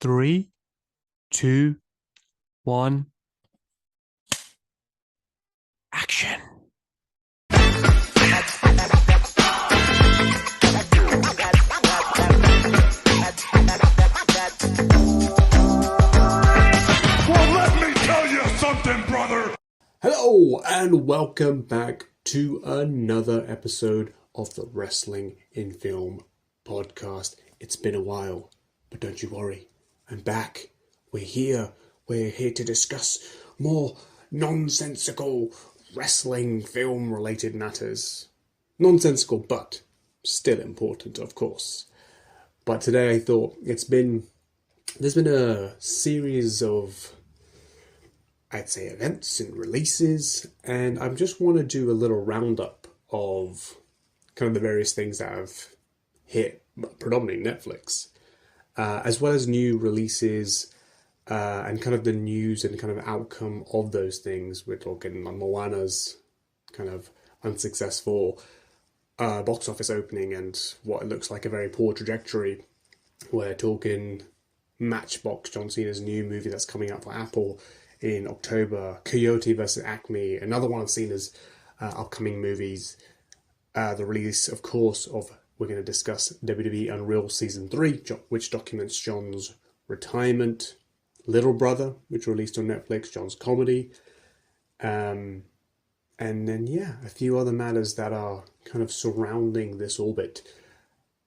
Three, two, one, action. Well, let me tell you something, brother! Hello, and welcome back to another episode of the Wrestling in Film podcast. It's been a while, but don't you worry, I'm back. We're here to discuss more nonsensical wrestling film related matters. Nonsensical, but still important, of course. But today I thought there's been a series of, I'd say, events and releases, and I just want to do a little roundup of kind of the various things that have hit predominantly Netflix, as well as new releases and kind of the news and kind of outcome of those things. We're talking like Moana's kind of unsuccessful box office opening and what it looks like a very poor trajectory. We're talking Matchbox, John Cena's new movie that's coming out for Apple in October, Coyote vs. Acme, another one of Cena's upcoming movies. The release, of course, we're going to discuss WWE Unreal Season 3, which documents John's retirement. Little Brother, which released on Netflix, John's comedy. And then, a few other matters that are kind of surrounding this orbit.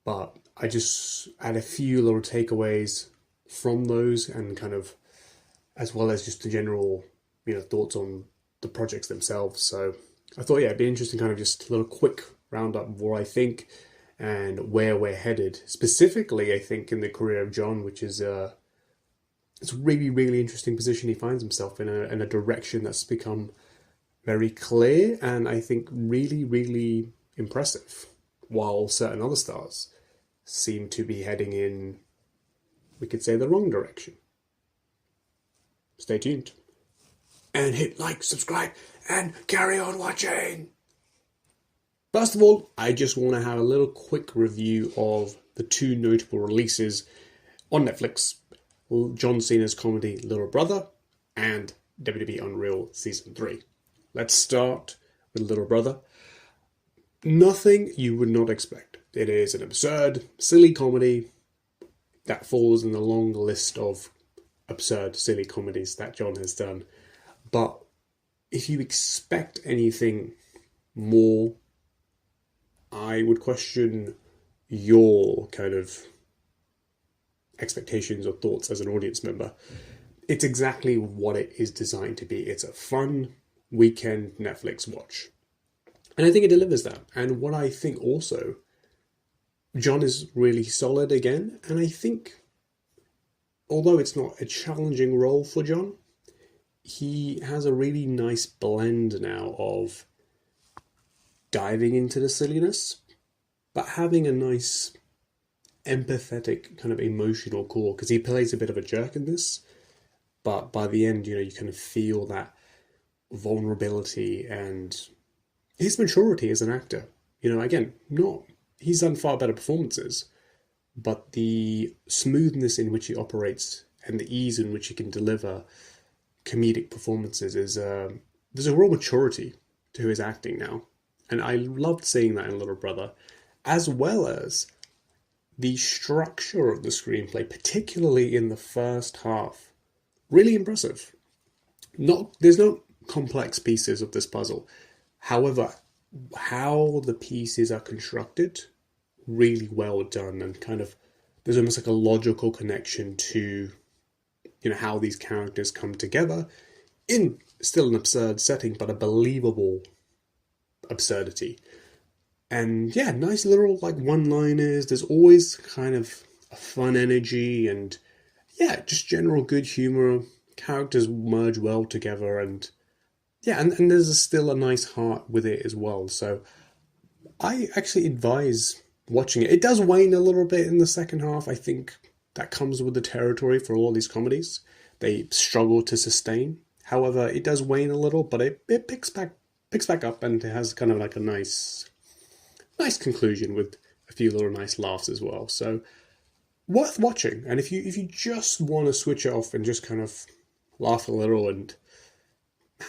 But I just had a few little takeaways from those, and kind of, as well as just the general, thoughts on the projects themselves. So I thought, it'd be interesting, kind of just a little quick roundup of what I think and where we're headed. Specifically, I think in the career of John, which is it's a really, really interesting position he finds himself in a direction that's become very clear and I think really, really impressive, while certain other stars seem to be heading in, we could say, the wrong direction. Stay tuned. And hit like, subscribe, and carry on watching. First of all, I just want to have a little quick review of the two notable releases on Netflix: John Cena's comedy Little Brother and WWE Unreal Season 3. Let's start with Little Brother. Nothing you would not expect. It is an absurd, silly comedy that falls in the long list of absurd, silly comedies that John has done. But if you expect anything more, I would question your kind of expectations or thoughts as an audience member. It's exactly what it is designed to be. It's a fun weekend Netflix watch. And I think it delivers that. And what I think also, John is really solid again. And I think, although it's not a challenging role for John, he has a really nice blend now of diving into the silliness, but having a nice empathetic kind of emotional core, because he plays a bit of a jerk in this, but by the end, you kind of feel that vulnerability and his maturity as an actor. Again, he's done far better performances, but the smoothness in which he operates and the ease in which he can deliver comedic performances is there's a real maturity to his acting now, and I loved seeing that in Little Brother, as well as the structure of the screenplay, particularly in the first half. Really impressive. There's no complex pieces of this puzzle. However, how the pieces are constructed, really well done, and kind of there's almost like a logical connection to how these characters come together in still an absurd setting, but a believable absurdity. And nice little one-liners. There's always kind of a fun energy and just general good humor. Characters merge well together, and and there's still a nice heart with it as well. So I actually advise watching it. It does wane a little bit in the second half. I think that comes with the territory for all these comedies. They struggle to sustain. However, it does wane a little, but it picks back up, and it has kind of like a nice conclusion with a few little nice laughs as well. So worth watching. And if you just want to switch it off and just kind of laugh a little and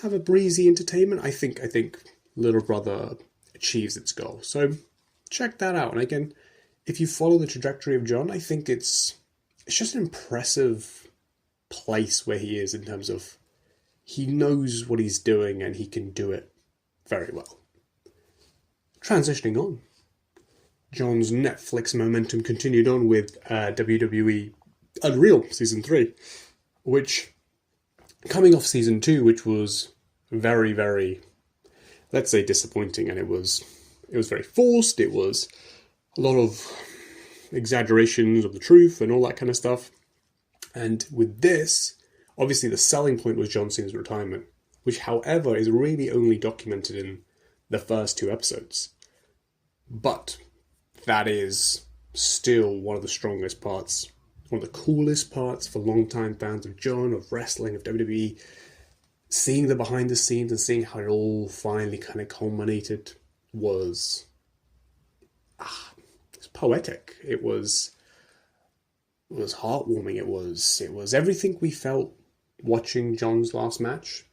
have a breezy entertainment, I think Little Brother achieves its goal. So check that out. And again, if you follow the trajectory of John, I think it's just an impressive place where he is in terms of he knows what he's doing and he can do it very well. Transitioning on, John's Netflix momentum continued on with WWE Unreal Season 3, which, coming off Season 2, which was very, very, let's say, disappointing, and it was very forced, it was a lot of exaggerations of the truth and all that kind of stuff. And with this, obviously the selling point was John Cena's retirement, which, however, is really only documented in the first 2 episodes. But that is still one of the strongest parts, one of the coolest parts for long-time fans of John, of wrestling, of WWE. Seeing the behind the scenes and seeing how it all finally kind of culminated was it's poetic. It was heartwarming. It was everything we felt watching John's last match.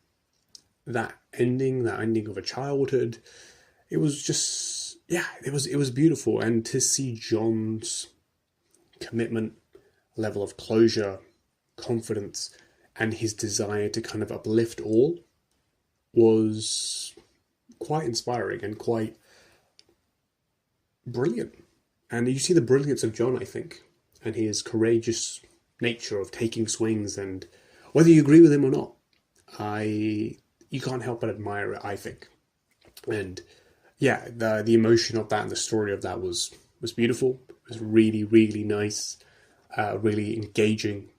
That ending of a childhood. It was just, yeah, it was beautiful. And to see John's commitment, level of closure, confidence, and his desire to kind of uplift all was quite inspiring and quite brilliant. And you see the brilliance of John, I think, and his courageous nature of taking swings, and whether you agree with him or not, you can't help but admire it, I think. And yeah, the emotion of that and the story of that was beautiful. It was really, really nice, really engaging.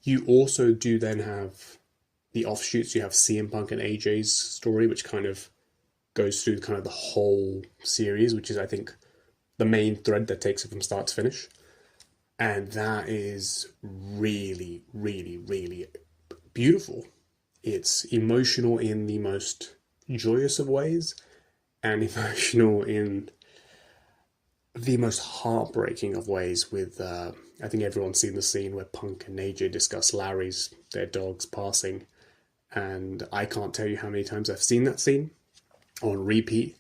You also do then have the offshoots. You have CM Punk and AJ's story, which kind of goes through kind of the whole series, which is, I think, the main thread that takes it from start to finish. And that is really, really, really beautiful. It's emotional in the most joyous of ways and emotional in the most heartbreaking of ways with, I think everyone's seen the scene where Punk and AJ discuss their dog's passing. And I can't tell you how many times I've seen that scene on repeat,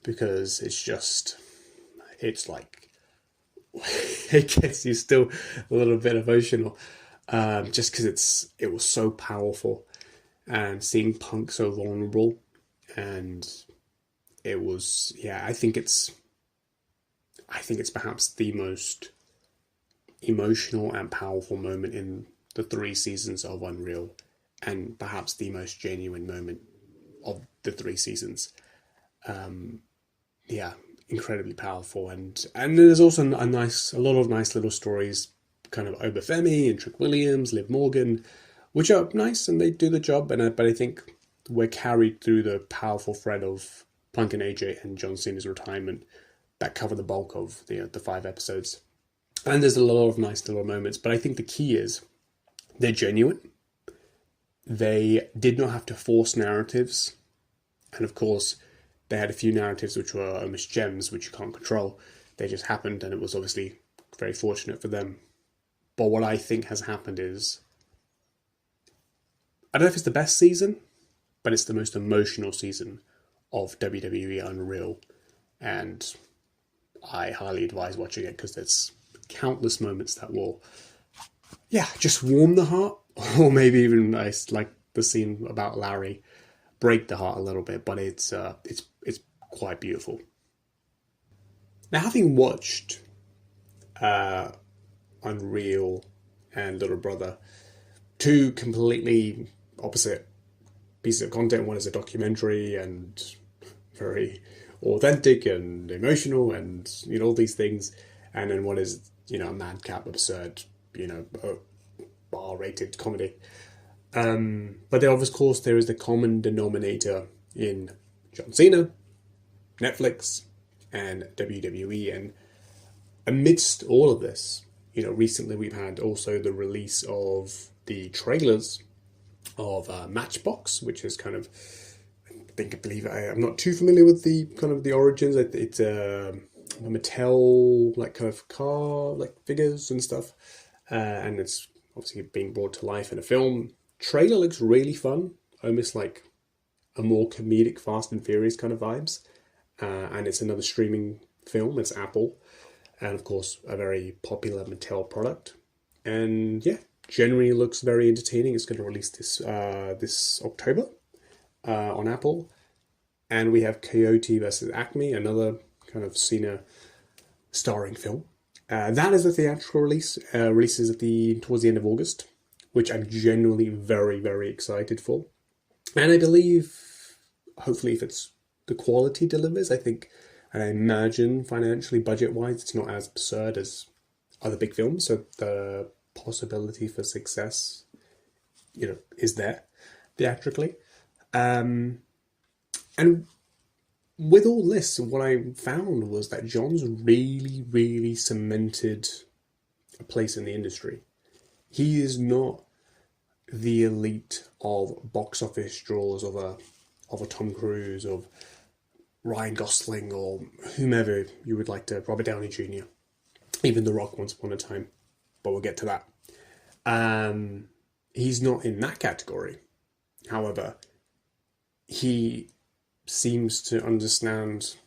because it's like, it gets you still a little bit emotional, just because it was so powerful, and seeing Punk so vulnerable, and it was, yeah, I think it's perhaps the most emotional and powerful moment in the 3 seasons of Unreal, and perhaps the most genuine moment of the 3 seasons. Yeah, incredibly powerful, and there's also a lot of nice little stories, kind of Obafemi and Trick Williams, Liv Morgan, which are nice and they do the job. But I think we're carried through the powerful thread of Punk and AJ and John Cena's retirement that cover the bulk of the 5 episodes. And there's a lot of nice little moments, but I think the key is they're genuine. They did not have to force narratives, and of course, they had a few narratives which were almost gems, which you can't control. They just happened, and it was obviously very fortunate for them. But what I think has happened is, I don't know if it's the best season, but it's the most emotional season of WWE Unreal. And I highly advise watching it, because there's countless moments that will, yeah, just warm the heart. Or maybe even, like the scene about Larry, break the heart a little bit, but it's quite beautiful. Now, having watched Unreal and Little Brother, 2 completely opposite pieces of content. One is a documentary and very authentic and emotional, and all these things, and then one is a madcap, absurd, R-rated comedy. But then, of course, there is the common denominator in John Cena, Netflix, and WWE. And amidst all of this, recently we've had also the release of the trailers of Matchbox, which is kind of, I'm not too familiar with the kind of the origins. It's Mattel like kind of car like figures and stuff, and it's obviously being brought to life in a film. Trailer looks really fun, almost like a more comedic Fast and Furious kind of vibes. And it's another streaming film. It's Apple, and of course a very popular Mattel product. And yeah, generally looks very entertaining. It's going to release this October on Apple. And we have Coyote versus Acme, another kind of Cena starring film. That is a theatrical release. Releases towards the end of August, which I'm genuinely very, very excited for. And I believe, hopefully, if the quality delivers, I think, and I imagine financially, budget-wise, it's not as absurd as other big films. So the possibility for success, is there theatrically. And with all this, what I found was that John's really, really cemented a place in the industry. He is not the elite of box office draws of a Tom Cruise, of Ryan Gosling, or whomever you would like to, Robert Downey Jr., even The Rock once upon a time, but we'll get to that. He's not in that category. However, he seems to understand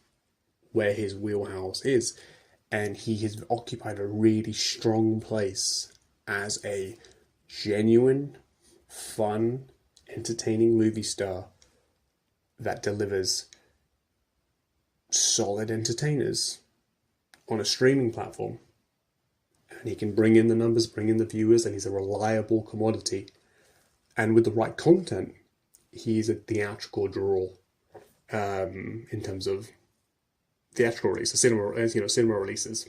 where his wheelhouse is, and he has occupied a really strong place as a genuine, fun, entertaining movie star that delivers solid entertainers on a streaming platform. And he can bring in the numbers, bring in the viewers, and he's a reliable commodity. And with the right content, he's a theatrical draw. In terms of theatrical releases, cinema releases,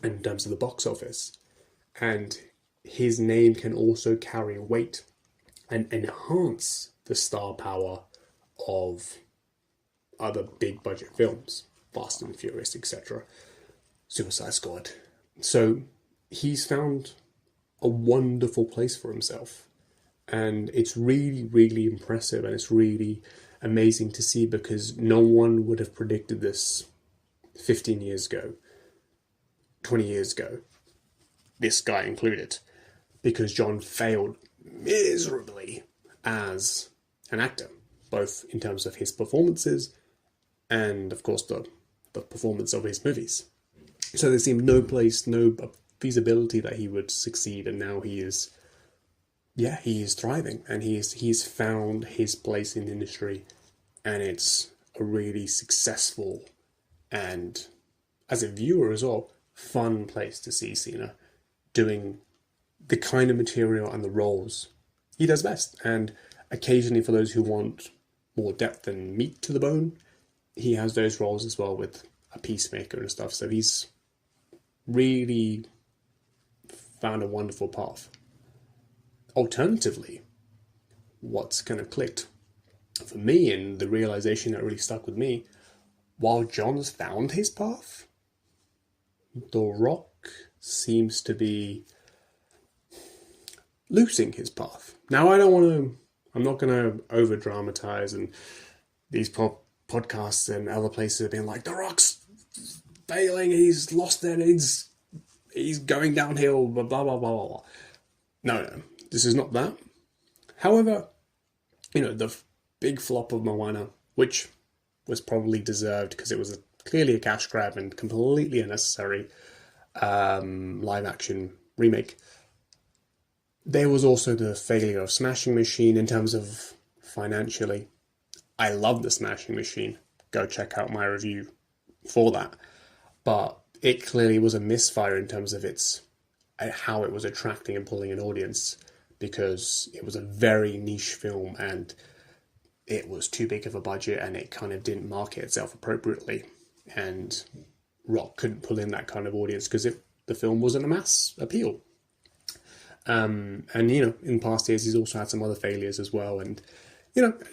and in terms of the box office. And his name can also carry weight and enhance the star power of other big budget films, Fast and Furious, etc., Suicide Squad. So he's found a wonderful place for himself. And it's really, really impressive, and it's really amazing to see, because no one would have predicted this 15 years ago, 20 years ago, this guy included, because John failed miserably as an actor, both in terms of his performances and, of course, the performance of his movies. So there seemed no feasibility that he would succeed, and now he is thriving, and he's found his place in the industry, and it's a really successful, and as a viewer as well, fun place to see Cena doing the kind of material and the roles he does best. And occasionally, for those who want more depth and meat to the bone, he has those roles as well with a Peacemaker and stuff. So he's really found a wonderful path. Alternatively, what's kind of clicked for me, and the realization that really stuck with me, while John's found his path, The Rock seems to be losing his path. Now, I'm not going to over dramatize, and these podcasts and other places have been like, The Rock's failing, he's lost it, he's going downhill, blah, blah, blah, blah, blah. No, this is not that. However, the big flop of Moana, which was probably deserved because it was clearly a cash grab and completely unnecessary live action remake. There was also the failure of Smashing Machine in terms of financially. I love the Smashing Machine. Go check out my review for that. But it clearly was a misfire in terms of how it was attracting and pulling an audience, because it was a very niche film and it was too big of a budget, and it kind of didn't market itself appropriately. And Rock couldn't pull in that kind of audience because the film wasn't a mass appeal. And, in past years, he's also had some other failures as well. And,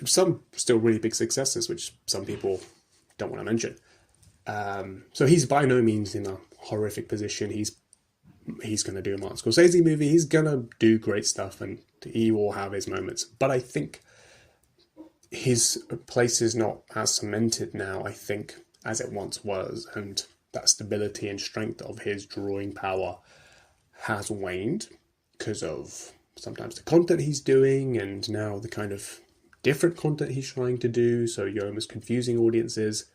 some still really big successes, which some people don't want to mention. So he's by no means in a horrific position. He's going to do a Martin Scorsese movie. He's going to do great stuff, and he will have his moments. But I think his place is not as cemented now, I think, as it once was. And that stability and strength of his drawing power has waned because of sometimes the content he's doing and now the kind of different content he's trying to do, so you're almost confusing audiences.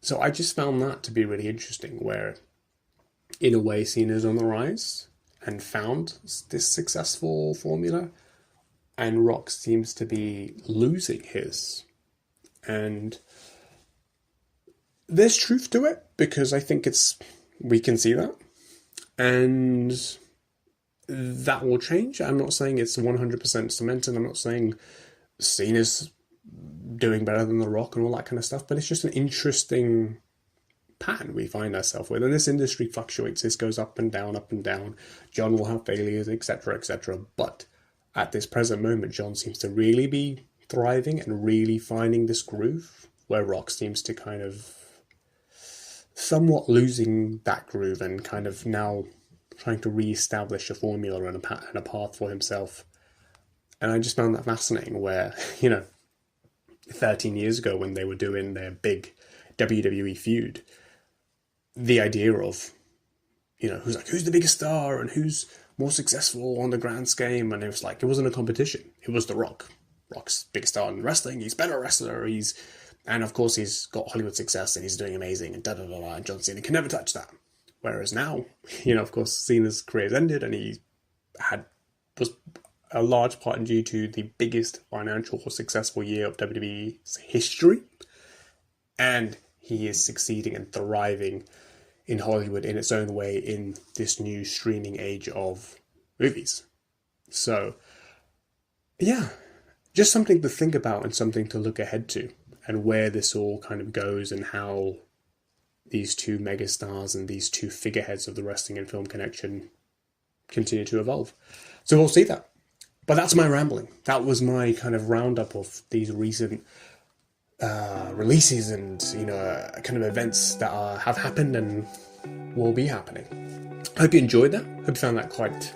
So I just found that to be really interesting, where in a way Cena's on the rise and found this successful formula, and Rock seems to be losing his. And there's truth to it, because I think we can see that. And that will change. I'm not saying it's 100% cemented. I'm not saying Cena's doing better than The Rock and all that kind of stuff, but it's just an interesting pattern we find ourselves with. And this industry fluctuates. This goes up and down, up and down. John will have failures, etc., etc. But at this present moment, John seems to really be thriving and really finding this groove, where Rock seems to kind of somewhat losing that groove and kind of now trying to re-establish a formula and a path for himself. And I just found that fascinating, where, 13 years ago when they were doing their big WWE feud, the idea of, who's the biggest star and who's more successful on the grand scheme, and it wasn't a competition. It was The Rock. Rock's biggest star in wrestling. He's a better wrestler. And of course he's got Hollywood success and he's doing amazing and da-da-da-da, and John Cena can never touch that. Whereas now, of course, Cena's career's ended and he was a large part due to the biggest financial successful year of WWE's history. And he is succeeding and thriving in Hollywood in its own way in this new streaming age of movies. So, yeah, just something to think about and something to look ahead to, and where this all kind of goes and how these two megastars and these two figureheads of the wrestling and film connection continue to evolve. So we'll see that. But that's my rambling. That was my kind of roundup of these recent releases and, kind of events that have happened and will be happening. I hope you enjoyed that. Hope you found that quite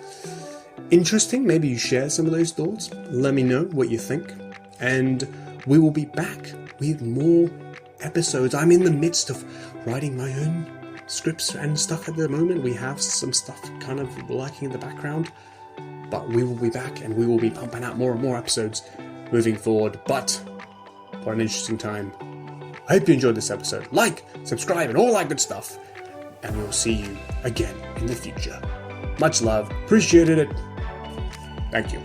interesting. Maybe you share some of those thoughts. Let me know what you think. And we will be back with more episodes. I'm in the midst of writing my own scripts and stuff at the moment. We have some stuff kind of lurking in the background. But we will be back and we will be pumping out more and more episodes moving forward. But what an interesting time. I hope you enjoyed this episode. Like, subscribe, and all that good stuff. And we will see you again in the future. Much love. Appreciated it. Thank you.